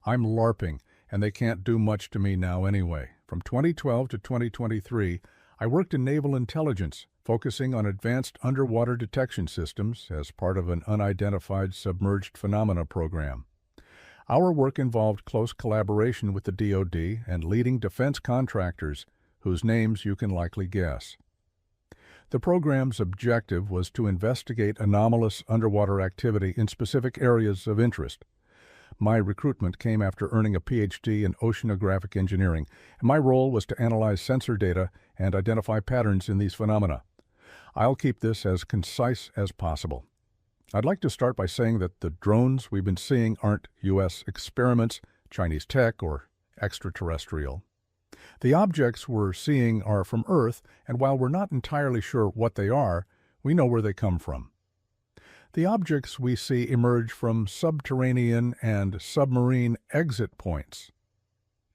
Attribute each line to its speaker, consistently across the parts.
Speaker 1: I'm LARPing, and they can't do much to me now anyway. From 2012 to 2023, I worked in naval intelligence, focusing on advanced underwater detection systems as part of an unidentified submerged phenomena program. Our work involved close collaboration with the DoD and leading defense contractors, whose names you can likely guess. The program's objective was to investigate anomalous underwater activity in specific areas of interest. My recruitment came after earning a PhD in oceanographic engineering, and my role was to analyze sensor data and identify patterns in these phenomena. I'll keep this as concise as possible. I'd like to start by saying that the drones we've been seeing aren't U.S. experiments, Chinese tech, or extraterrestrial. The objects we're seeing are from Earth, and while we're not entirely sure what they are, we know where they come from. The objects we see emerge from subterranean and submarine exit points.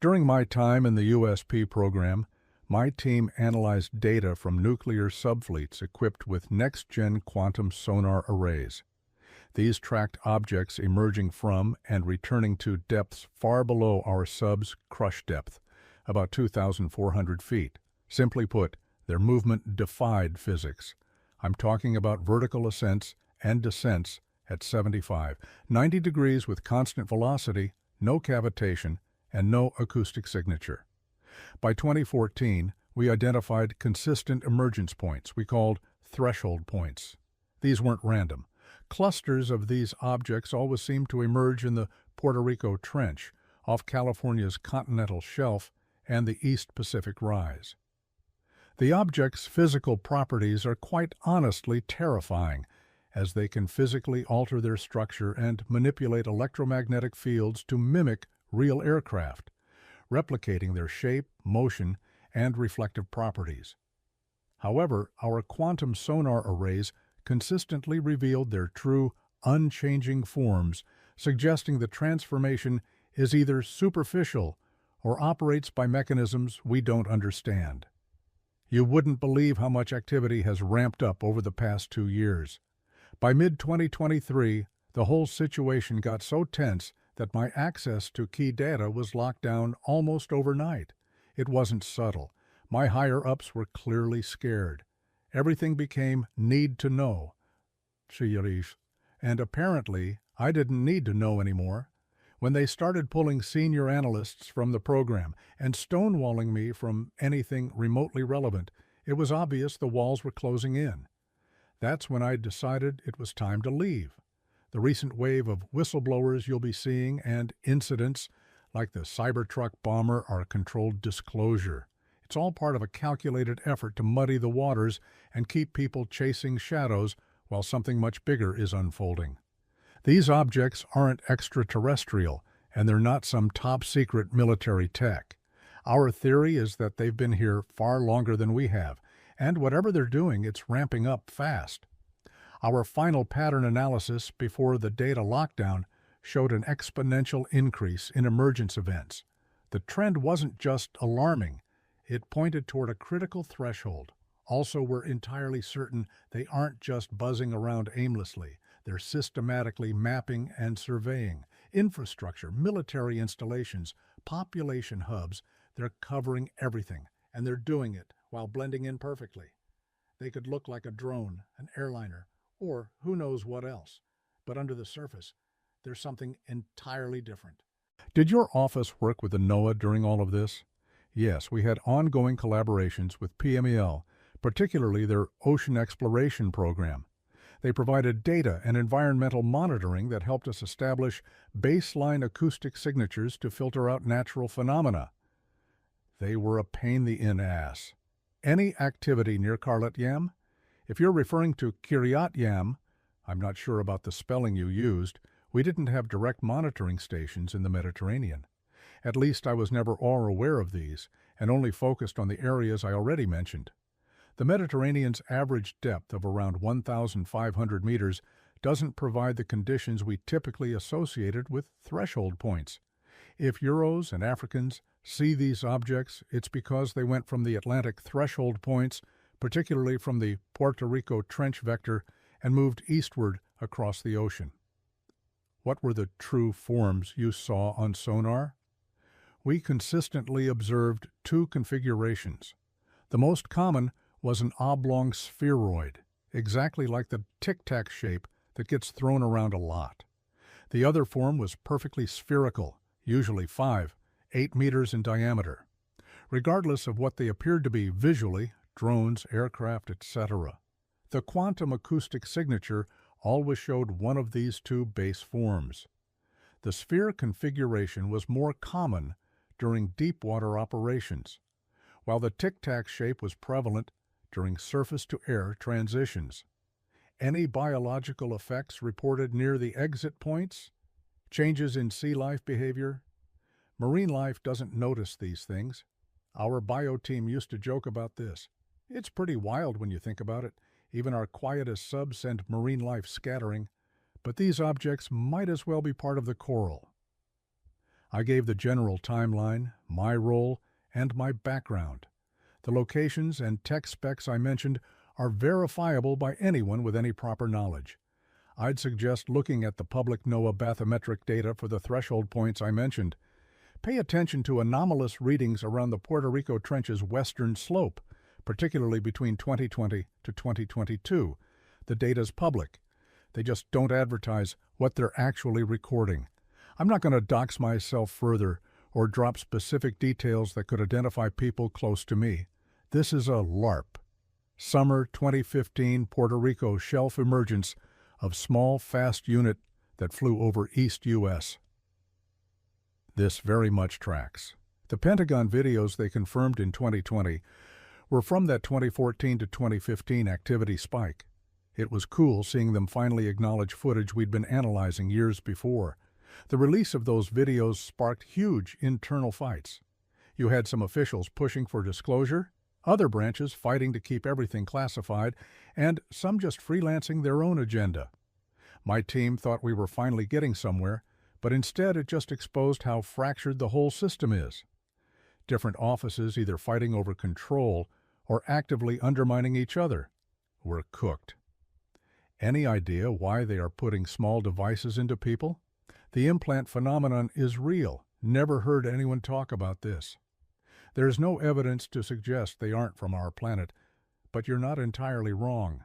Speaker 1: During my time in the USP program, my team analyzed data from nuclear subfleets equipped with next-gen quantum sonar arrays. These tracked objects emerging from and returning to depths far below our sub's crush depth, about 2,400 feet. Simply put, their movement defied physics. I'm talking about vertical ascents and descents at 75, 90 degrees with constant velocity, no cavitation, and no acoustic signature. By 2014, we identified consistent emergence points we called threshold points. These weren't random. Clusters of these objects always seemed to emerge in the Puerto Rico Trench, off California's continental shelf, and the East Pacific Rise. The objects' physical properties are quite honestly terrifying, as they can physically alter their structure and manipulate electromagnetic fields to mimic real aircraft, replicating their shape, motion, and reflective properties. However, our quantum sonar arrays consistently revealed their true, unchanging forms, suggesting the transformation is either superficial or operates by mechanisms we don't understand. You wouldn't believe how much activity has ramped up over the past 2 years. By mid-2023, the whole situation got so tense that my access to key data was locked down almost overnight. It wasn't subtle. My higher-ups were clearly scared. Everything became need to know, and apparently I didn't need to know anymore. When they started pulling senior analysts from the program and stonewalling me from anything remotely relevant, it was obvious the walls were closing in. That's when I decided it was time to leave. The recent wave of whistleblowers you'll be seeing and incidents like the Cybertruck bomber are a controlled disclosure. It's all part of a calculated effort to muddy the waters and keep people chasing shadows while something much bigger is unfolding. These objects aren't extraterrestrial, and they're not some top-secret military tech. Our theory is that they've been here far longer than we have, and whatever they're doing, it's ramping up fast. Our final pattern analysis before the data lockdown showed an exponential increase in emergence events. The trend wasn't just alarming, it pointed toward a critical threshold. Also, we're entirely certain they aren't just buzzing around aimlessly. They're systematically mapping and surveying infrastructure, military installations, population hubs. They're covering everything, and they're doing it while blending in perfectly. They could look like a drone, an airliner, or who knows what else. But under the surface, there's something entirely different. Did your office work with the NOAA during all of this? Yes, we had ongoing collaborations with PMEL, particularly their ocean exploration program. They provided data and environmental monitoring that helped us establish baseline acoustic signatures to filter out natural phenomena. They were a pain in the ass. Any activity near Karlat Yam? If you're referring to Kiryat Yam, I'm not sure about the spelling you used, we didn't have direct monitoring stations in the Mediterranean. At least I was never all aware of these, and only focused on the areas I already mentioned. The Mediterranean's average depth of around 1,500 meters doesn't provide the conditions we typically associated with threshold points. If Euros and Africans see these objects, it's because they went from the Atlantic threshold points, particularly from the Puerto Rico Trench vector, and moved eastward across the ocean. What were the true forms you saw on sonar? We consistently observed two configurations. The most common was an oblong spheroid, exactly like the tic-tac shape that gets thrown around a lot. The other form was perfectly spherical, usually 8 meters in diameter. Regardless of what they appeared to be visually, drones, aircraft, etc., the quantum acoustic signature always showed one of these two base forms. The sphere configuration was more common during deep water operations, while the tic-tac shape was prevalent during surface-to-air transitions. Any biological effects reported near the exit points? Changes in sea life behavior? Marine life doesn't notice these things. Our bio team used to joke about this. It's pretty wild when you think about it. Even our quietest subs send marine life scattering, but these objects might as well be part of the coral. I gave the general timeline, my role, and my background. The locations and tech specs I mentioned are verifiable by anyone with any proper knowledge. I'd suggest looking at the public NOAA bathymetric data for the threshold points I mentioned. Pay attention to anomalous readings around the Puerto Rico Trench's western slope, particularly between 2020 to 2022. The data's public. They just don't advertise what they're actually recording. I'm not going to dox myself further or drop specific details that could identify people close to me. This is a LARP. Summer 2015 Puerto Rico shelf emergence of small, fast unit that flew over East U.S. This very much tracks. The Pentagon videos they confirmed in 2020 were from that 2014 to 2015 activity spike. It was cool seeing them finally acknowledge footage we'd been analyzing years before. The release of those videos sparked huge internal fights. You had some officials pushing for disclosure, other branches fighting to keep everything classified, and some just freelancing their own agenda. My team thought we were finally getting somewhere, but instead it just exposed how fractured the whole system is. Different offices either fighting over control or actively undermining each other. We're cooked. Any idea why they are putting small devices into people? The implant phenomenon is real. Never heard anyone talk about this. There's no evidence to suggest they aren't from our planet, but you're not entirely wrong.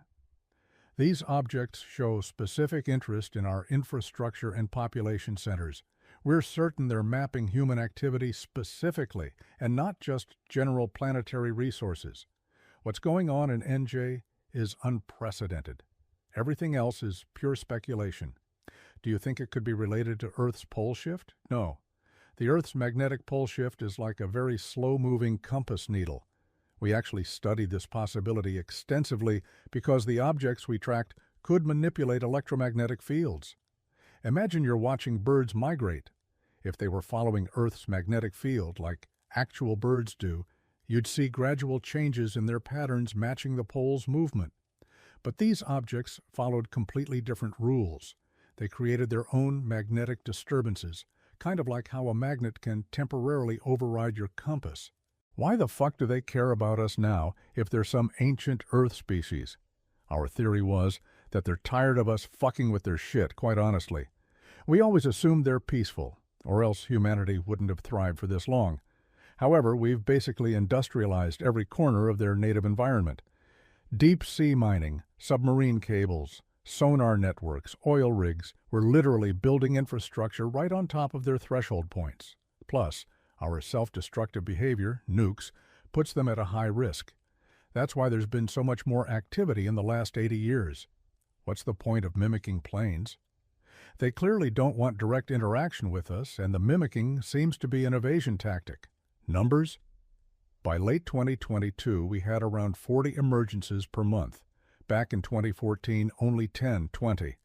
Speaker 1: These objects show specific interest in our infrastructure and population centers. We're certain they're mapping human activity specifically, and not just general planetary resources. What's going on in NJ is unprecedented. Everything else is pure speculation. Do you think it could be related to Earth's pole shift? No. The Earth's magnetic pole shift is like a very slow-moving compass needle. We actually studied this possibility extensively because the objects we tracked could manipulate electromagnetic fields. Imagine you're watching birds migrate. If they were following Earth's magnetic field like actual birds do, you'd see gradual changes in their patterns matching the pole's movement. But these objects followed completely different rules. They created their own magnetic disturbances, kind of like how a magnet can temporarily override your compass. Why the fuck do they care about us now if they're some ancient Earth species? Our theory was that they're tired of us fucking with their shit, quite honestly. We always assumed they're peaceful, or else humanity wouldn't have thrived for this long. However, we've basically industrialized every corner of their native environment. Deep sea mining, submarine cables, sonar networks, oil rigs, we're literally building infrastructure right on top of their threshold points. Plus, our self-destructive behavior, nukes, puts them at a high risk. That's why there's been so much more activity in the last 80 years. What's the point of mimicking planes? They clearly don't want direct interaction with us, and the mimicking seems to be an evasion tactic. Numbers? By late 2022, we had around 40 emergencies per month. Back in 2014, only 10, 20.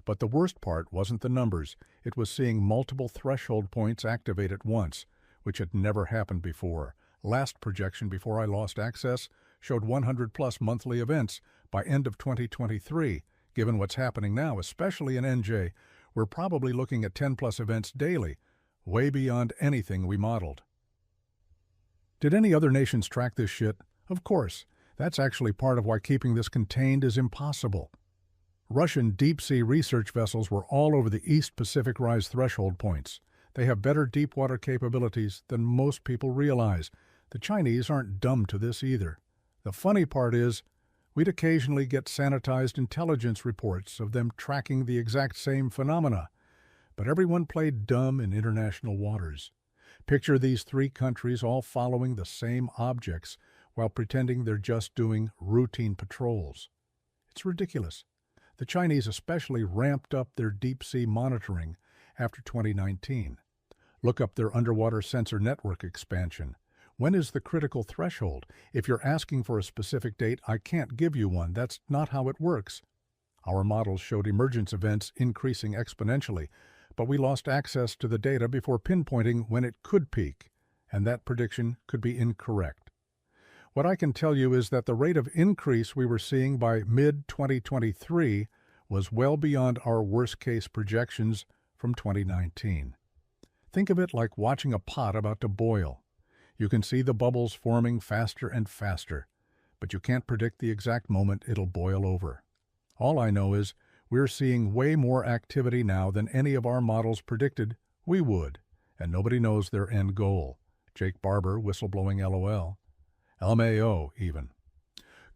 Speaker 1: But the worst part wasn't the numbers. It was seeing multiple threshold points activate at once, which had never happened before. Last projection before I lost access showed 100-plus monthly events by end of 2023. Given what's happening now, especially in NJ, we're probably looking at 10-plus events daily, way beyond anything we modeled. Did any other nations track this shit? Of course. That's actually part of why keeping this contained is impossible. Russian deep-sea research vessels were all over the East Pacific Rise threshold points. They have better deep-water capabilities than most people realize. The Chinese aren't dumb to this either. The funny part is, we'd occasionally get sanitized intelligence reports of them tracking the exact same phenomena. But everyone played dumb in international waters. Picture these three countries all following the same objects while pretending they're just doing routine patrols. It's ridiculous. The Chinese especially ramped up their deep-sea monitoring after 2019. Look up their underwater sensor network expansion. When is the critical threshold? If you're asking for a specific date, I can't give you one. That's not how it works. Our models showed emergence events increasing exponentially, but we lost access to the data before pinpointing when it could peak, and that prediction could be incorrect. What I can tell you is that the rate of increase we were seeing by mid-2023 was well beyond our worst-case projections from 2019. Think of it like watching a pot about to boil. You can see the bubbles forming faster and faster, but you can't predict the exact moment it'll boil over. All I know is we're seeing way more activity now than any of our models predicted we would, and nobody knows their end goal. Jake Barber, whistleblowing LOL. LMAO, even.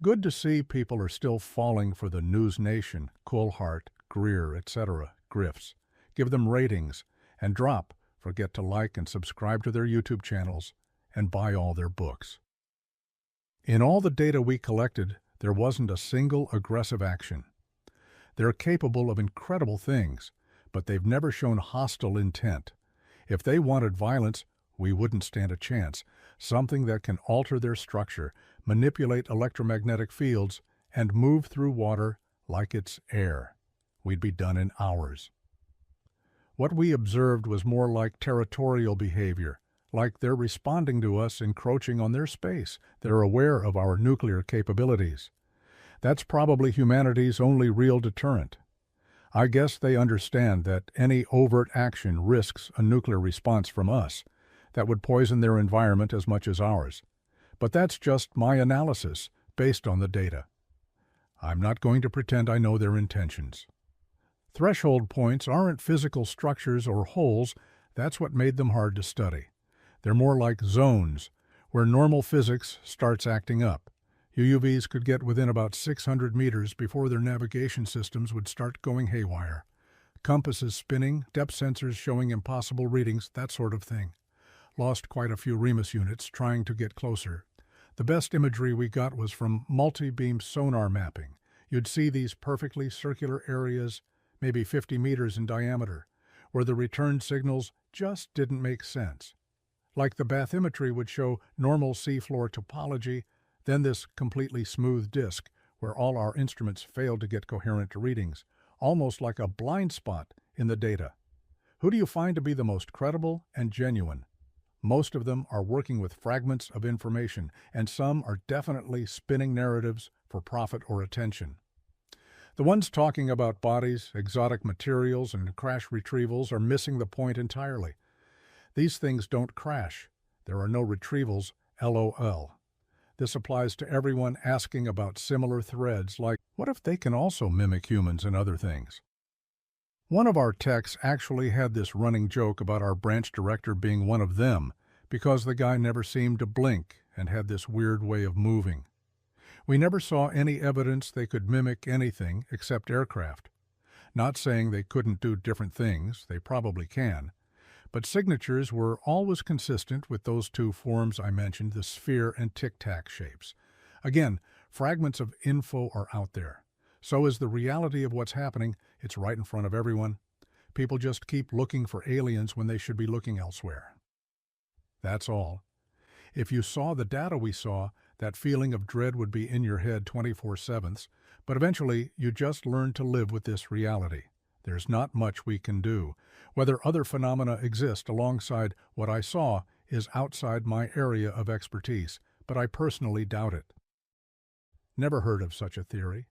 Speaker 1: Good to see people are still falling for the News Nation, Coolhart, Greer, etc. grifts. Give them ratings, and forget to like and subscribe to their YouTube channels, and buy all their books. In all the data we collected, there wasn't a single aggressive action. They're capable of incredible things, but they've never shown hostile intent. If they wanted violence, we wouldn't stand a chance. Something that can alter their structure, manipulate electromagnetic fields, and move through water like it's air. We'd be done in hours. What we observed was more like territorial behavior, like they're responding to us encroaching on their space. They're aware of our nuclear capabilities. That's probably humanity's only real deterrent. I guess they understand that any overt action risks a nuclear response from us that would poison their environment as much as ours. But that's just my analysis based on the data. I'm not going to pretend I know their intentions. Threshold points aren't physical structures or holes. That's what made them hard to study. They're more like zones, where normal physics starts acting up. UUVs could get within about 600 meters before their navigation systems would start going haywire. Compasses spinning, depth sensors showing impossible readings, that sort of thing. Lost quite a few Remus units trying to get closer. The best imagery we got was from multi-beam sonar mapping. You'd see these perfectly circular areas, maybe 50 meters in diameter, where the return signals just didn't make sense. Like the bathymetry would show normal seafloor topology, then this completely smooth disk where all our instruments failed to get coherent readings, almost like a blind spot in the data. Who do you find to be the most credible and genuine? Most of them are working with fragments of information, and some are definitely spinning narratives for profit or attention. The ones talking about bodies, exotic materials, and crash retrievals are missing the point entirely. These things don't crash. There are no retrievals, LOL. This applies to everyone asking about similar threads like, what if they can also mimic humans and other things? One of our techs actually had this running joke about our branch director being one of them because the guy never seemed to blink and had this weird way of moving. We never saw any evidence they could mimic anything except aircraft. Not saying they couldn't do different things, they probably can, but signatures were always consistent with those two forms I mentioned, the sphere and tic-tac shapes. Again, fragments of info are out there. So is the reality of what's happening. It's right in front of everyone. People just keep looking for aliens when they should be looking elsewhere. That's all. If you saw the data we saw, that feeling of dread would be in your head 24/7, but eventually you just learn to live with this reality. There's not much we can do. Whether other phenomena exist alongside what I saw is outside my area of expertise, but I personally doubt it. Never heard of such a theory.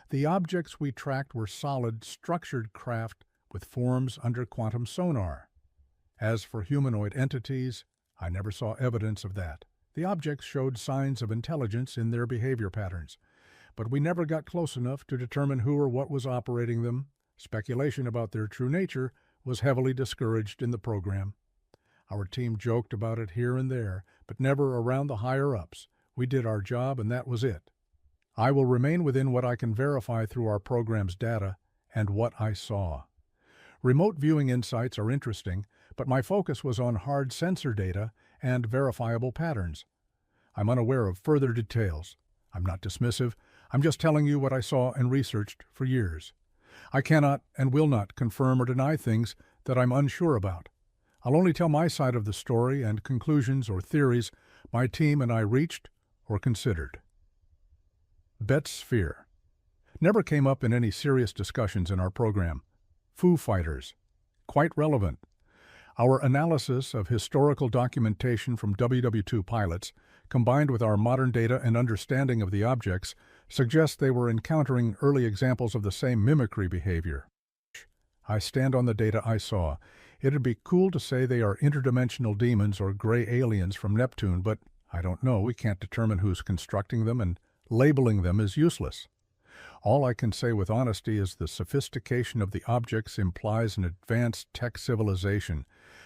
Speaker 1: The objects we tracked were solid, structured craft with forms under quantum sonar. As for humanoid entities, I never saw evidence of that. The objects showed signs of intelligence in their behavior patterns, but we never got close enough to determine who or what was operating them. Speculation about their true nature was heavily discouraged in the program. Our team joked about it here and there, but never around the higher-ups. We did our job, and that was it. I will remain within what I can verify through our program's data and what I saw. Remote viewing insights are interesting, but my focus was on hard sensor data and verifiable patterns. I'm unaware of further details. I'm not dismissive. I'm just telling you what I saw and researched for years. I cannot and will not confirm or deny things that I'm unsure about. I'll only tell my side of the story and conclusions or theories my team and I reached or considered. Bet sphere never came up in any serious discussions in our program. Foo Fighters, quite relevant. Our analysis of historical documentation from WW2 pilots, combined with our modern data and understanding of the objects, suggests they were encountering early examples of the same mimicry behavior. I stand on the data I saw. It'd be cool to say they are interdimensional demons or gray aliens from Neptune, but I don't know. We can't determine who's constructing them, and labeling them is useless. All I can say with honesty is the sophistication of the objects implies an advanced tech civilization,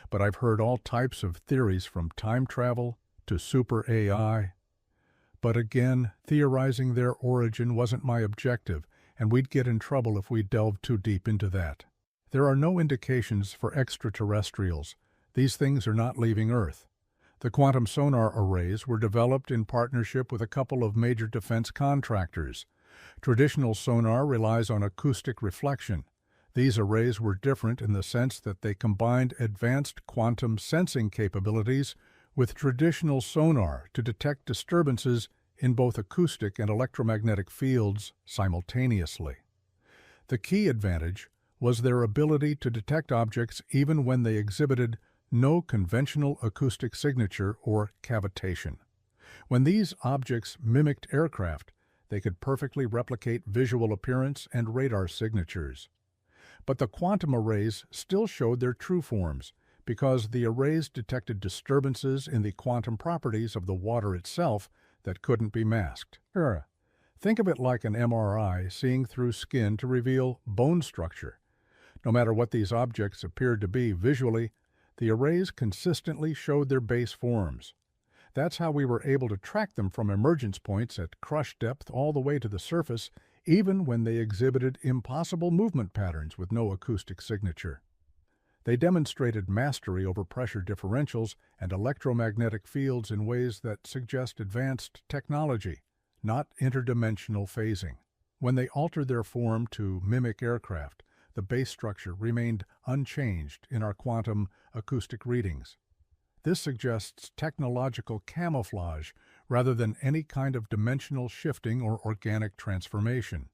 Speaker 1: but I've heard all types of theories from time travel to super AI. But again, theorizing their origin wasn't my objective, and we'd get in trouble if we delved too deep into that. There are no indications for extraterrestrials. These things are not leaving Earth. The quantum sonar arrays were developed in partnership with a couple of major defense contractors. Traditional sonar relies on acoustic reflection. These arrays were different in the sense that they combined advanced quantum sensing capabilities with traditional sonar to detect disturbances in both acoustic and electromagnetic fields simultaneously. The key advantage was their ability to detect objects even when they exhibited no conventional acoustic signature or cavitation. When these objects mimicked aircraft, they could perfectly replicate visual appearance and radar signatures. But the quantum arrays still showed their true forms, because the arrays detected disturbances in the quantum properties of the water itself that couldn't be masked. Think of it like an MRI seeing through skin to reveal bone structure. No matter what these objects appeared to be visually, the arrays consistently showed their base forms. That's how we were able to track them from emergence points at crush depth all the way to the surface, even when they exhibited impossible movement patterns with no acoustic signature. They demonstrated mastery over pressure differentials and electromagnetic fields in ways that suggest advanced technology, not interdimensional phasing. When they altered their form to mimic aircraft, the base structure remained unchanged in our quantum acoustic readings. This suggests technological camouflage rather than any kind of dimensional shifting or organic transformation.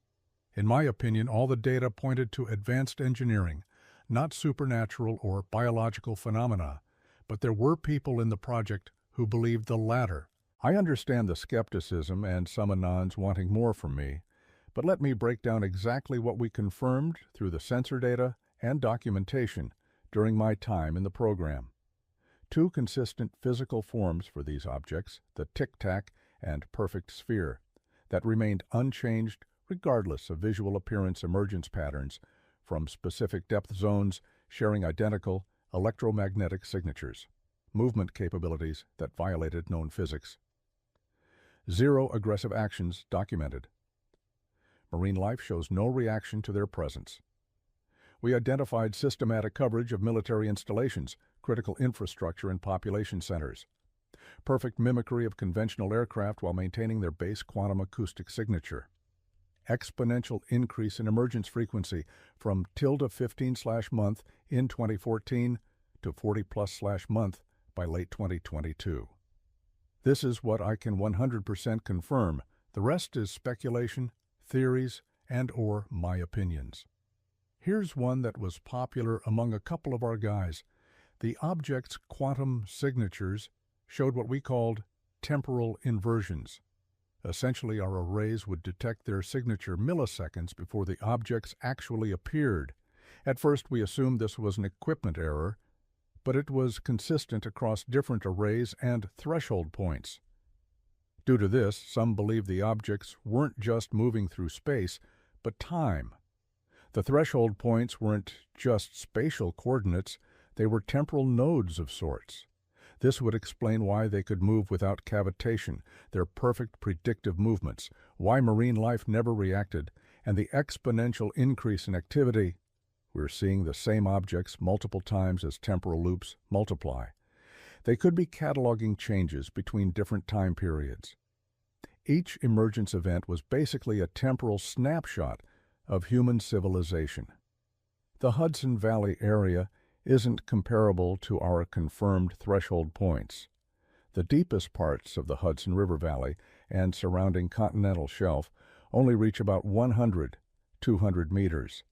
Speaker 1: In my opinion, all the data pointed to advanced engineering, not supernatural or biological phenomena, but there were people in the project who believed the latter. I understand the skepticism and some anons wanting more from me, but let me break down exactly what we confirmed through the sensor data and documentation during my time in the program. Two consistent physical forms for these objects, the tic-tac and perfect sphere, that remained unchanged regardless of visual appearance emergence patterns from specific depth zones sharing identical electromagnetic signatures, movement capabilities that violated known physics. 0 aggressive actions documented. Marine life shows no reaction to their presence. We identified systematic coverage of military installations, critical infrastructure, and population centers. Perfect mimicry of conventional aircraft while maintaining their base quantum acoustic signature. Exponential increase in emergence frequency from ~15/month in 2014 to 40+/month by late 2022. This is what I can 100% confirm. The rest is speculation, theories, and/or my opinions. Here's one that was popular among a couple of our guys. The object's quantum signatures showed what we called temporal inversions. Essentially, our arrays would detect their signature milliseconds before the objects actually appeared. At first, we assumed this was an equipment error, but it was consistent across different arrays and threshold points. Due to this, some believe the objects weren't just moving through space, but time. The threshold points weren't just spatial coordinates, they were temporal nodes of sorts. This would explain why they could move without cavitation, their perfect predictive movements, why marine life never reacted, and the exponential increase in activity. We're seeing the same objects multiple times as temporal loops multiply. They could be cataloging changes between different time periods. Each emergence event was basically a temporal snapshot of human civilization. The Hudson Valley area isn't comparable to our confirmed threshold points. The deepest parts of the Hudson River Valley and surrounding continental shelf only reach about 100, 200 meters.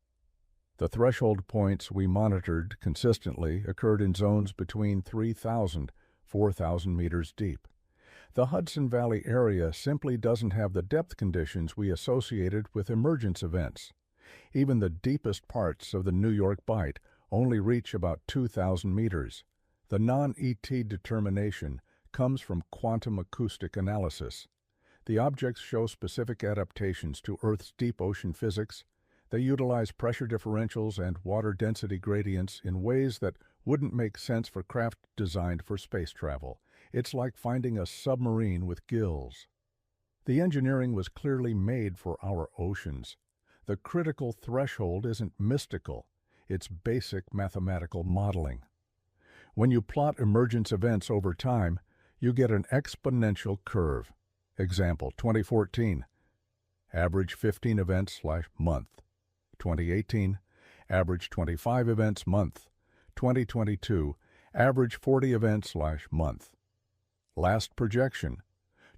Speaker 1: The threshold points we monitored consistently occurred in zones between 3,000, 4,000 meters deep. The Hudson Valley area simply doesn't have the depth conditions we associated with emergence events. Even the deepest parts of the New York Bight only reach about 2,000 meters. The non-ET determination comes from quantum acoustic analysis. The objects show specific adaptations to Earth's deep ocean physics. They utilize pressure differentials and water density gradients in ways that wouldn't make sense for craft designed for space travel. It's like finding a submarine with gills. The engineering was clearly made for our oceans. The critical threshold isn't mystical. It's basic mathematical modeling. When you plot emergence events over time, you get an exponential curve. Example, 2014, average 15 events/month. 2018, average 25 events month. 2022, average 40 events/month. Last projection,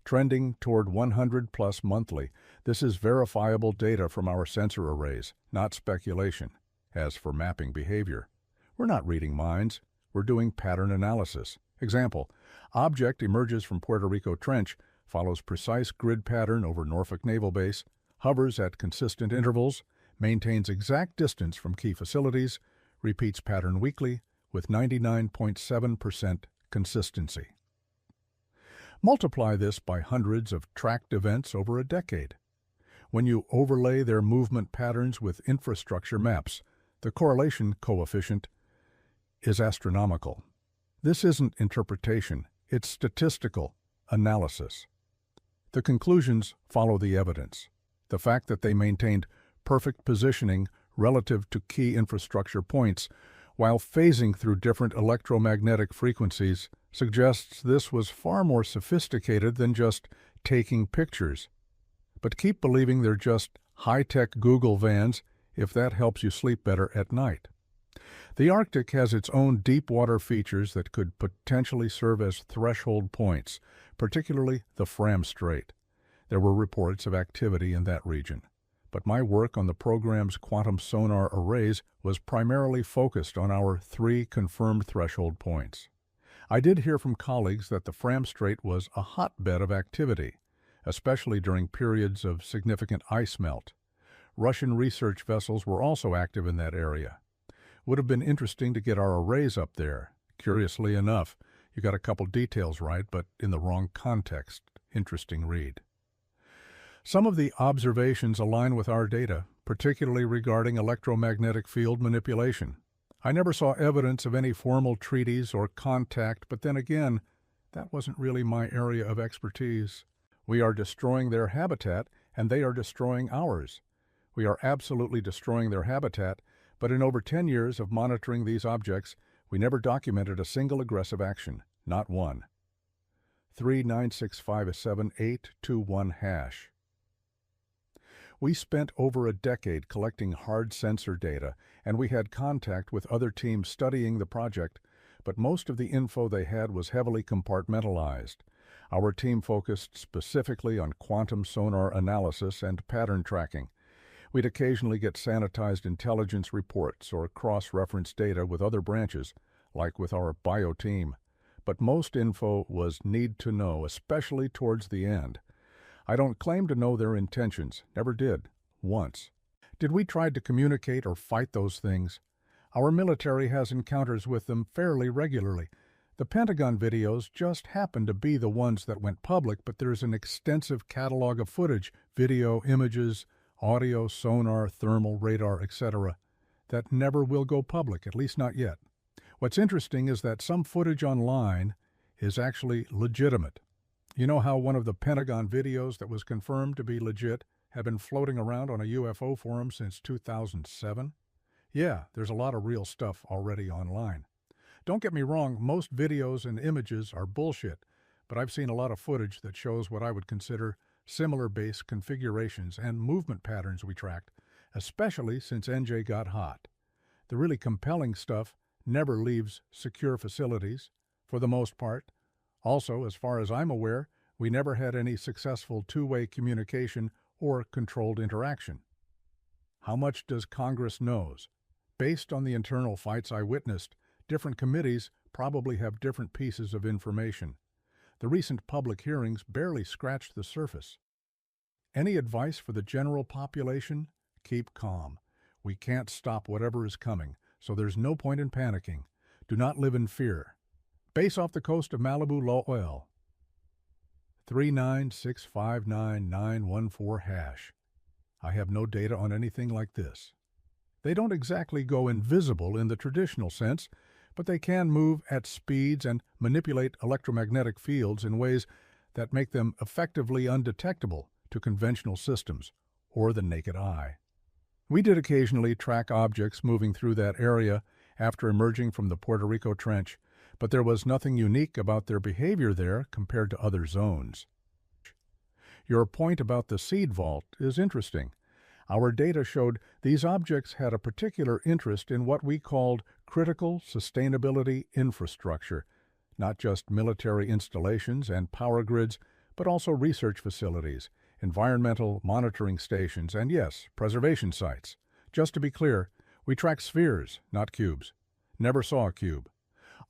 Speaker 1: trending toward 100 plus monthly. This is verifiable data from our sensor arrays, not speculation. As for mapping behavior, we're not reading minds, we're doing pattern analysis. Example, object emerges from Puerto Rico Trench, follows precise grid pattern over Norfolk Naval Base, hovers at consistent intervals, maintains exact distance from key facilities, repeats pattern weekly with 99.7% consistency. Multiply this by hundreds of tracked events over a decade. When you overlay their movement patterns with infrastructure maps, the correlation coefficient is astronomical. This isn't interpretation, it's statistical analysis. The conclusions follow the evidence. The fact that they maintained perfect positioning relative to key infrastructure points while phasing through different electromagnetic frequencies suggests this was far more sophisticated than just taking pictures. But keep believing they're just high-tech Google vans if that helps you sleep better at night. The Arctic has its own deep water features that could potentially serve as threshold points, particularly the Fram Strait. There were reports of activity in that region, but my work on the program's quantum sonar arrays was primarily focused on our 3 confirmed threshold points. I did hear from colleagues that the Fram Strait was a hotbed of activity, especially during periods of significant ice melt. Russian research vessels were also active in that area. Would have been interesting to get our arrays up there. Curiously enough, you got a couple details right, but in the wrong context. Interesting read. Some of the observations align with our data, particularly regarding electromagnetic field manipulation. I never saw evidence of any formal treaties or contact, but then again, that wasn't really my area of expertise. We are destroying their habitat, and they are destroying ours. We are absolutely destroying their habitat, but in over 10 years of monitoring these objects, we never documented a single aggressive action, not one. 396577821#. We spent over a decade collecting hard sensor data, and we had contact with other teams studying the project, but most of the info they had was heavily compartmentalized. Our team focused specifically on quantum sonar analysis and pattern tracking. We'd occasionally get sanitized intelligence reports or cross-reference data with other branches, like with our bio team. But most info was need to know, especially towards the end. I don't claim to know their intentions, never did, once. Did we try to communicate or fight those things? Our military has encounters with them fairly regularly, The Pentagon videos just happen to be the ones that went public, but there's an extensive catalog of footage, video, images, audio, sonar, thermal, radar, etc., that never will go public, at least not yet. What's interesting is that some footage online is actually legitimate. You know how one of the Pentagon videos that was confirmed to be legit had been floating around on a UFO forum since 2007? Yeah, there's a lot of real stuff already online. Don't get me wrong, most videos and images are bullshit, but I've seen a lot of footage that shows what I would consider similar base configurations and movement patterns we tracked, especially since NJ got hot. The really compelling stuff never leaves secure facilities, for the most part. Also, as far as I'm aware, we never had any successful two-way communication or controlled interaction. How much does Congress knows? Based on the internal fights I witnessed, different committees probably have different pieces of information. The recent public hearings barely scratched the surface. Any advice for the general population? Keep calm. We can't stop whatever is coming, so there's no point in panicking. Do not live in fear. Base off the coast of Malibu, Lowell. 396599914#. I have no data on anything like this. They don't exactly go invisible in the traditional sense, but they can move at speeds and manipulate electromagnetic fields in ways that make them effectively undetectable to conventional systems or the naked eye. We did occasionally track objects moving through that area after emerging from the Puerto Rico Trench, but there was nothing unique about their behavior there compared to other zones. Your point about the seed vault is interesting. Our data showed these objects had a particular interest in what we called critical sustainability infrastructure, not just military installations and power grids, but also research facilities, environmental monitoring stations, and yes, preservation sites. Just to be clear, we track spheres, not cubes. Never saw a cube.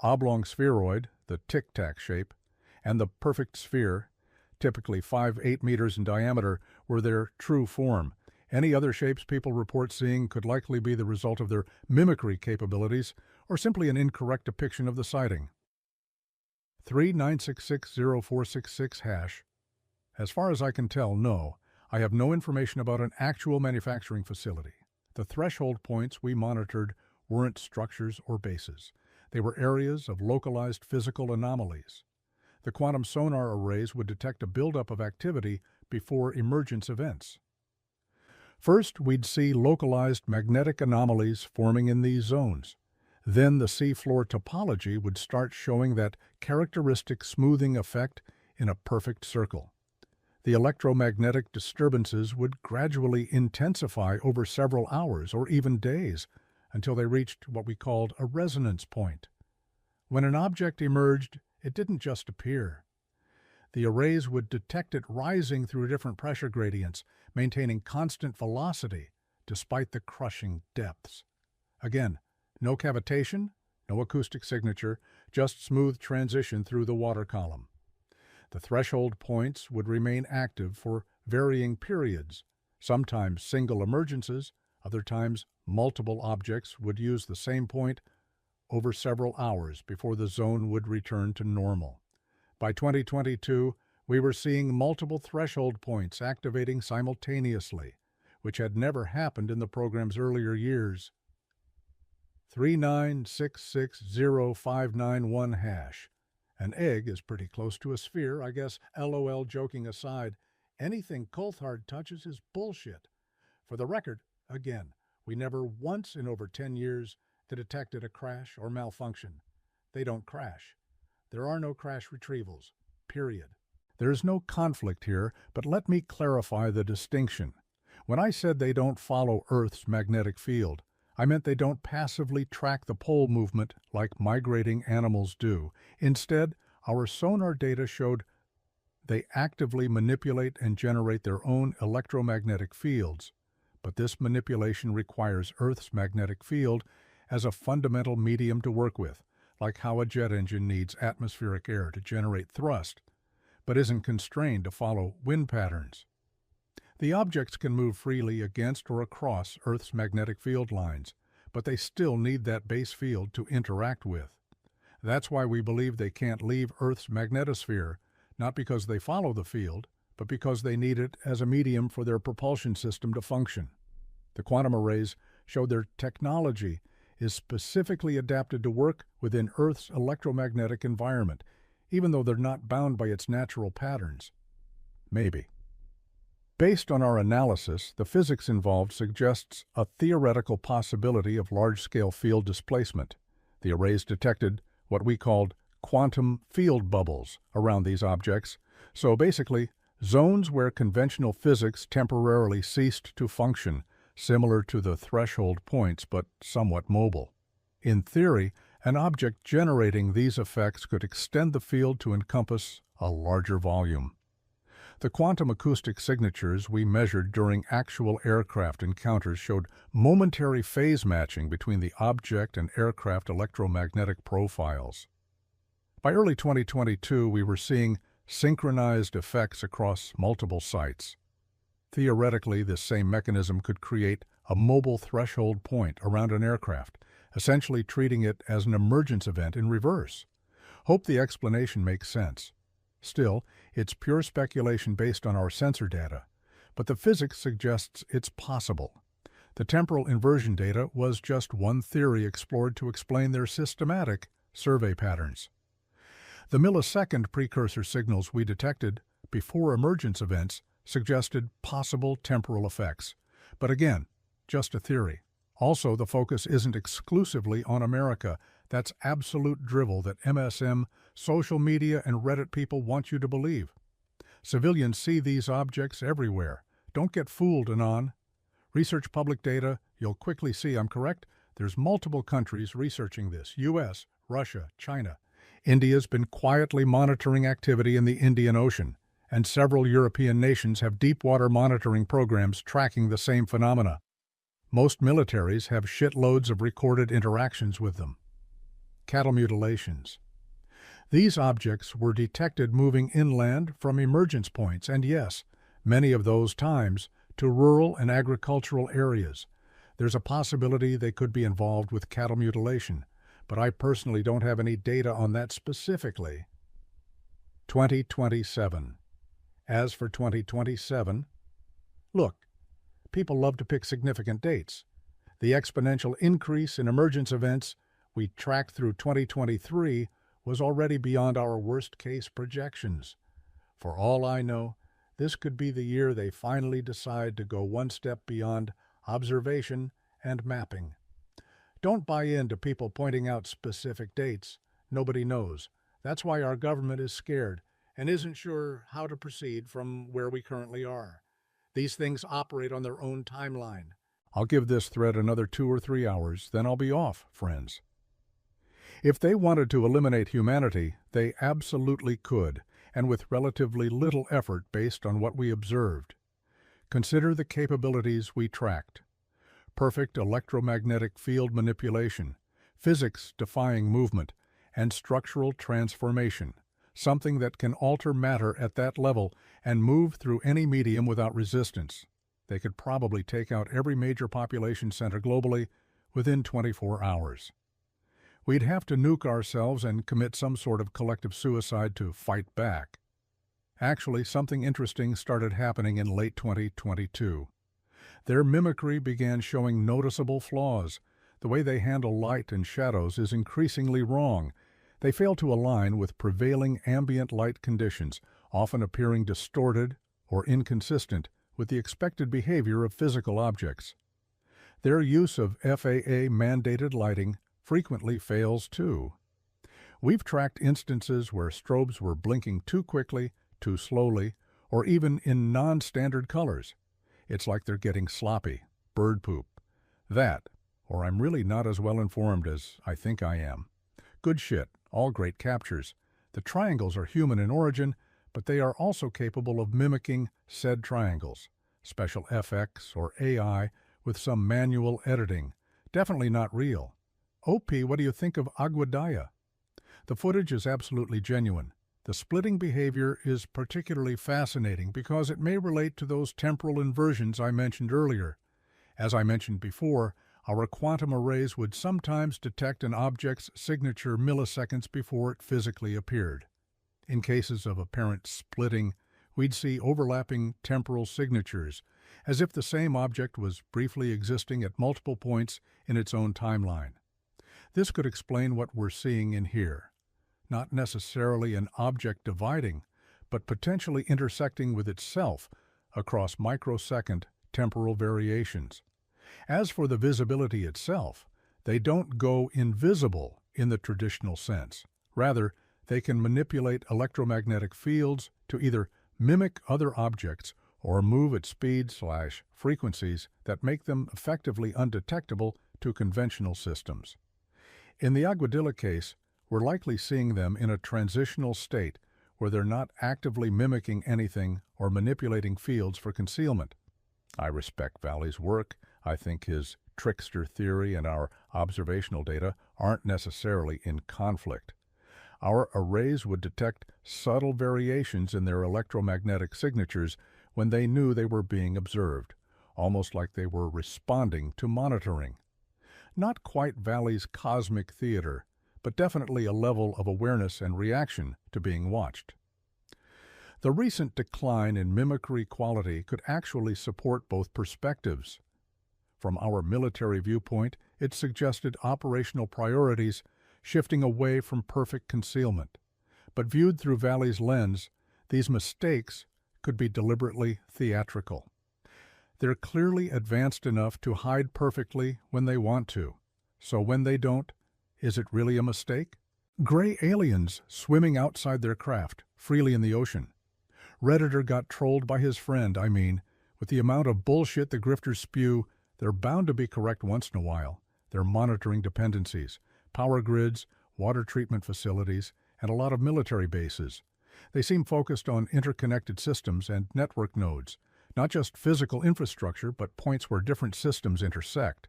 Speaker 1: Oblong spheroid, the tic-tac shape, and the perfect sphere, typically 5-8 meters in diameter, were their true form. Any other shapes people report seeing could likely be the result of their mimicry capabilities or simply an incorrect depiction of the sighting. 3966046#. As far as I can tell, no. I have no information about an actual manufacturing facility. The threshold points we monitored weren't structures or bases. They were areas of localized physical anomalies. The quantum sonar arrays would detect a buildup of activity before emergence events. First, we'd see localized magnetic anomalies forming in these zones. Then the seafloor topology would start showing that characteristic smoothing effect in a perfect circle. The electromagnetic disturbances would gradually intensify over several hours or even days until they reached what we called a resonance point. When an object emerged, it didn't just appear. The arrays would detect it rising through different pressure gradients, maintaining constant velocity despite the crushing depths. Again, no cavitation, no acoustic signature, just smooth transition through the water column. The threshold points would remain active for varying periods, sometimes single emergences, other times multiple objects would use the same point over several hours before the zone would return to normal. By 2022, we were seeing multiple threshold points activating simultaneously, which had never happened in the program's earlier years. 396605991#. An egg is pretty close to a sphere, I guess. LOL joking aside, anything Coulthard touches is bullshit. For the record, again, we never once in over 10 years detected a crash or malfunction. They don't crash. There are no crash retrievals, period. There is no conflict here, but let me clarify the distinction. When I said they don't follow Earth's magnetic field, I meant they don't passively track the pole movement like migrating animals do. Instead, our sonar data showed they actively manipulate and generate their own electromagnetic fields, but this manipulation requires Earth's magnetic field as a fundamental medium to work with, like how a jet engine needs atmospheric air to generate thrust, but isn't constrained to follow wind patterns. The objects can move freely against or across Earth's magnetic field lines, but they still need that base field to interact with. That's why we believe they can't leave Earth's magnetosphere, not because they follow the field, but because they need it as a medium for their propulsion system to function. The quantum arrays show their technology is specifically adapted to work within Earth's electromagnetic environment, even though they're not bound by its natural patterns. Maybe. Based on our analysis, the physics involved suggests a theoretical possibility of large-scale field displacement. The arrays detected what we called quantum field bubbles around these objects, so basically, zones where conventional physics temporarily ceased to function, similar to the threshold points but somewhat mobile. In theory, an object generating these effects could extend the field to encompass a larger volume. The quantum acoustic signatures we measured during actual aircraft encounters showed momentary phase matching between the object and aircraft electromagnetic profiles. By early 2022, we were seeing synchronized effects across multiple sites. Theoretically, this same mechanism could create a mobile threshold point around an aircraft, essentially treating it as an emergence event in reverse. Hope the explanation makes sense. Still, it's pure speculation based on our sensor data, but the physics suggests it's possible. The temporal inversion data was just one theory explored to explain their systematic survey patterns. The millisecond precursor signals we detected before emergence events suggested possible temporal effects, but again, just a theory. Also, the focus isn't exclusively on America. That's absolute drivel that MSM, social media, and Reddit people want you to believe. Civilians see these objects everywhere. Don't get fooled, Anon. Research public data, you'll quickly see I'm correct. There's multiple countries researching this: US, Russia, China. India's been quietly monitoring activity in the Indian Ocean, and several European nations have deep-water monitoring programs tracking the same phenomena. Most militaries have shitloads of recorded interactions with them. Cattle mutilations. These objects were detected moving inland from emergence points, and yes, many of those times, to rural and agricultural areas. There's a possibility they could be involved with cattle mutilation, but I personally don't have any data on that specifically. 2027. As for 2027, look, people love to pick significant dates. The exponential increase in emergence events we tracked through 2023 was already beyond our worst-case projections. For all I know, this could be the year they finally decide to go one step beyond observation and mapping. Don't buy into people pointing out specific dates. Nobody knows. That's why our government is scared and isn't sure how to proceed from where we currently are. These things operate on their own timeline. I'll give this thread another 2 or 3 hours, then I'll be off, friends. If they wanted to eliminate humanity, they absolutely could, and with relatively little effort based on what we observed. Consider the capabilities we tracked: perfect electromagnetic field manipulation, physics-defying movement, and structural transformation, something that can alter matter at that level and move through any medium without resistance. They could probably take out every major population center globally within 24 hours. We'd have to nuke ourselves and commit some sort of collective suicide to fight back. Actually, something interesting started happening in late 2022. Their mimicry began showing noticeable flaws. The way they handle light and shadows is increasingly wrong. They fail to align with prevailing ambient light conditions, often appearing distorted or inconsistent with the expected behavior of physical objects. Their use of FAA-mandated lighting frequently fails too. We've tracked instances where strobes were blinking too quickly, too slowly, or even in non-standard colors. It's like they're getting sloppy, bird poop. That, or I'm really not as well informed as I think I am. Good shit, all great captures. The triangles are human in origin, but they are also capable of mimicking said triangles. Special FX or AI with some manual editing. Definitely not real. OP, what do you think of Aguadaya? The footage is absolutely genuine. The splitting behavior is particularly fascinating because it may relate to those temporal inversions I mentioned earlier. As I mentioned before, Our quantum arrays would sometimes detect an object's signature milliseconds before it physically appeared. In cases of apparent splitting, we'd see overlapping temporal signatures, as if the same object was briefly existing at multiple points in its own timeline. This could explain what we're seeing in here. Not necessarily an object dividing, but potentially intersecting with itself across microsecond temporal variations. As for the visibility itself, they don't go invisible in the traditional sense. Rather, they can manipulate electromagnetic fields to either mimic other objects or move at speeds/frequencies that make them effectively undetectable to conventional systems. In the Aguadilla case, we're likely seeing them in a transitional state where they're not actively mimicking anything or manipulating fields for concealment. I respect Valley's work. I think his trickster theory and our observational data aren't necessarily in conflict. Our arrays would detect subtle variations in their electromagnetic signatures when they knew they were being observed, almost like they were responding to monitoring. Not quite Valley's cosmic theater, but definitely a level of awareness and reaction to being watched. The recent decline in mimicry quality could actually support both perspectives. From our military viewpoint, it suggested operational priorities shifting away from perfect concealment. But viewed through Valley's lens, these mistakes could be deliberately theatrical. They're clearly advanced enough to hide perfectly when they want to. So when they don't, is it really a mistake? Gray aliens swimming outside their craft, freely in the ocean. Redditor got trolled by his friend, with the amount of bullshit the grifters spew, they're bound to be correct once in a while. They're monitoring dependencies, power grids, water treatment facilities, and a lot of military bases. They seem focused on interconnected systems and network nodes, not just physical infrastructure, but points where different systems intersect.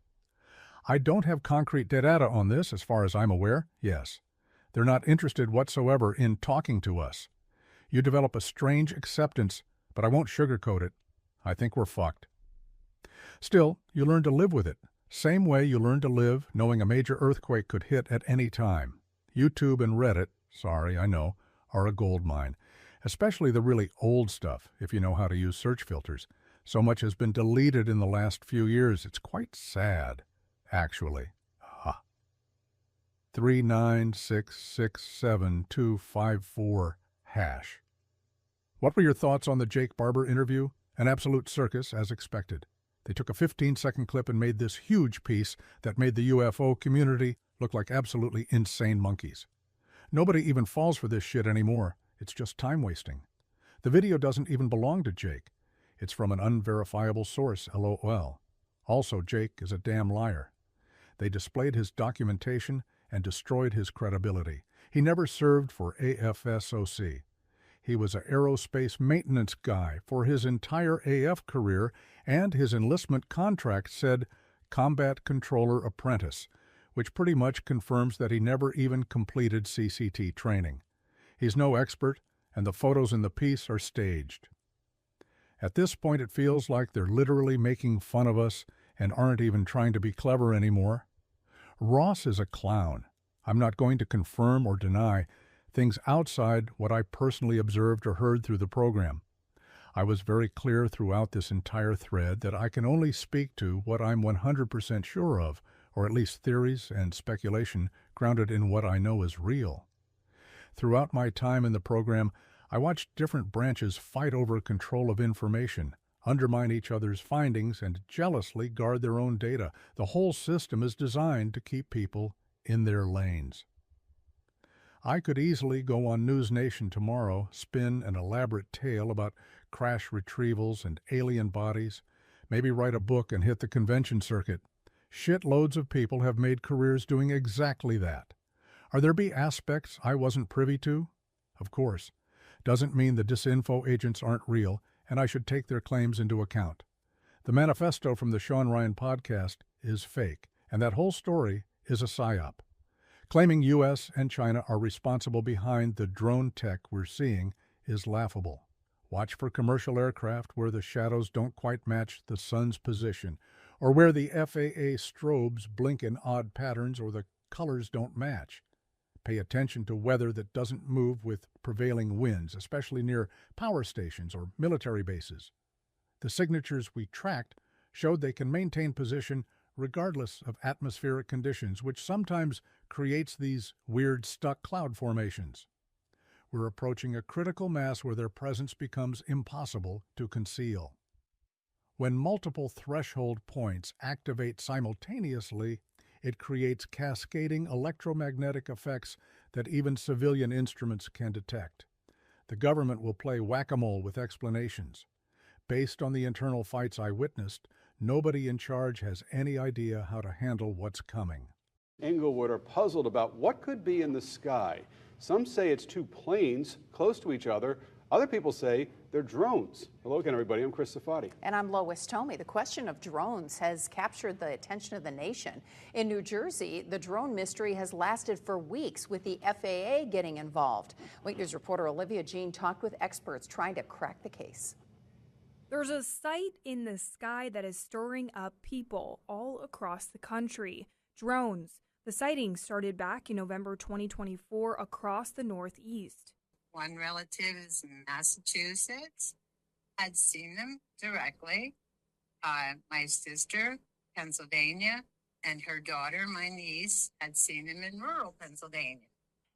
Speaker 1: I don't have concrete data on this as far as I'm aware, yes. They're not interested whatsoever in talking to us. You develop a strange acceptance, but I won't sugarcoat it. I think we're fucked. Still, you learn to live with it. Same way you learn to live knowing a major earthquake could hit at any time. YouTube and Reddit, sorry, I know, are a goldmine. Especially the really old stuff, if you know how to use search filters. So much has been deleted in the last few years, it's quite sad, actually. 3966724#. What were your thoughts on the Jake Barber interview? An absolute circus, as expected. They took a 15-second clip and made this huge piece that made the UFO community look like absolutely insane monkeys. Nobody even falls for this shit anymore. It's just time wasting. The video doesn't even belong to Jake. It's from an unverifiable source, LOL. Also, Jake is a damn liar. They displayed his documentation and destroyed his credibility. He never served for AFSOC. He was an aerospace maintenance guy for his entire AF career, and his enlistment contract said Combat Controller Apprentice, which pretty much confirms that he never even completed CCT training. He's no expert, and the photos in the piece are staged. At this point, it feels like they're literally making fun of us and aren't even trying to be clever anymore. Ross is a clown. I'm not going to confirm or deny things outside what I personally observed or heard through the program. I was very clear throughout this entire thread that I can only speak to what I'm 100% sure of, or at least theories and speculation grounded in what I know is real. Throughout my time in the program, I watched different branches fight over control of information, undermine each other's findings, and jealously guard their own data. The whole system is designed to keep people in their lanes. I could easily go on News Nation tomorrow, spin an elaborate tale about crash retrievals and alien bodies, maybe write a book and hit the convention circuit. Shitloads of people have made careers doing exactly that. Are there be aspects I wasn't privy to? Of course. Doesn't mean the disinfo agents aren't real, and I should take their claims into account. The manifesto from the Sean Ryan podcast is fake, and that whole story is a psyop. Claiming U.S. and China are responsible behind the drone tech we're seeing is laughable. Watch for commercial aircraft where the shadows don't quite match the sun's position, or where the FAA strobes blink in odd patterns or the colors don't match. Pay attention to weather that doesn't move with prevailing winds, especially near power stations or military bases. The signatures we tracked showed they can maintain position regardless of atmospheric conditions, which sometimes creates these weird stuck cloud formations. We're approaching a critical mass where their presence becomes impossible to conceal. When multiple threshold points activate simultaneously, it creates cascading electromagnetic effects that even civilian instruments can detect. The government will play whack-a-mole with explanations. Based on the internal fights I witnessed, nobody in charge has any idea how to handle what's coming.
Speaker 2: Inglewood are puzzled about what could be in the sky. Some say it's two planes close to each other. Other people say they're drones. Hello again, everybody. I'm Chris Safadi.
Speaker 3: And I'm Lois Tomey. The question of drones has captured the attention of the nation. In New Jersey, the drone mystery has lasted for weeks, with the FAA getting involved. Wake News reporter Olivia Jean talked with experts trying to crack the case.
Speaker 4: There's a sight in the sky that is stirring up people all across the country. Drones. The sighting started back in November 2024 across the Northeast.
Speaker 5: One relative is in Massachusetts, had seen them directly. My sister, Pennsylvania, and her daughter, my niece, had seen them in rural Pennsylvania.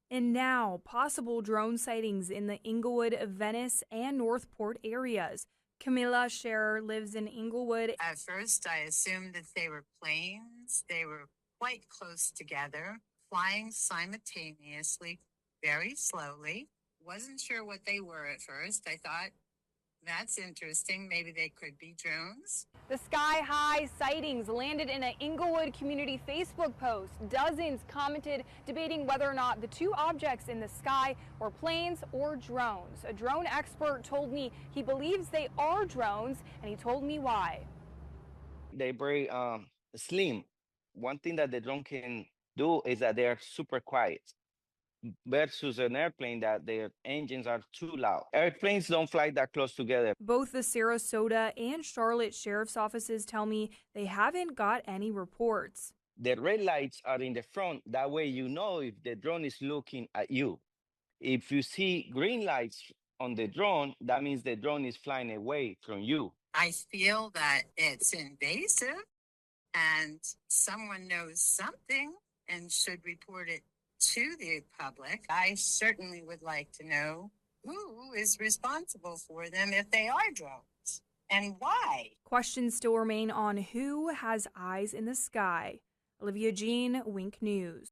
Speaker 4: And now, possible drone sightings in the Inglewood, Venice, and Northport areas. Camilla Scherer lives in Inglewood.
Speaker 5: At first, I assumed that they were planes. They were quite close together, flying simultaneously, very slowly. Wasn't sure what they were at first. I thought, that's interesting. Maybe they could be drones.
Speaker 4: The sky-high sightings landed in an Inglewood community Facebook post. Dozens commented, debating whether or not the two objects in the sky were planes or drones. A drone expert told me he believes they are drones, and he told me why.
Speaker 6: They're very slim. One thing that the drone can do is that they are super quiet, versus an airplane that their engines are too loud. Airplanes don't fly that close together.
Speaker 4: Both the Sarasota and Charlotte sheriff's offices tell me they haven't got any reports.
Speaker 6: The red lights are in the front. That way you know if the drone is looking at you. If you see green lights on the drone, that means the drone is flying away from you.
Speaker 5: I feel that it's invasive and someone knows something and should report it to the public. I certainly would like to know who is responsible for them if they are drones and why.
Speaker 4: Questions still remain on who has eyes in the sky. Olivia Jean, Wink News.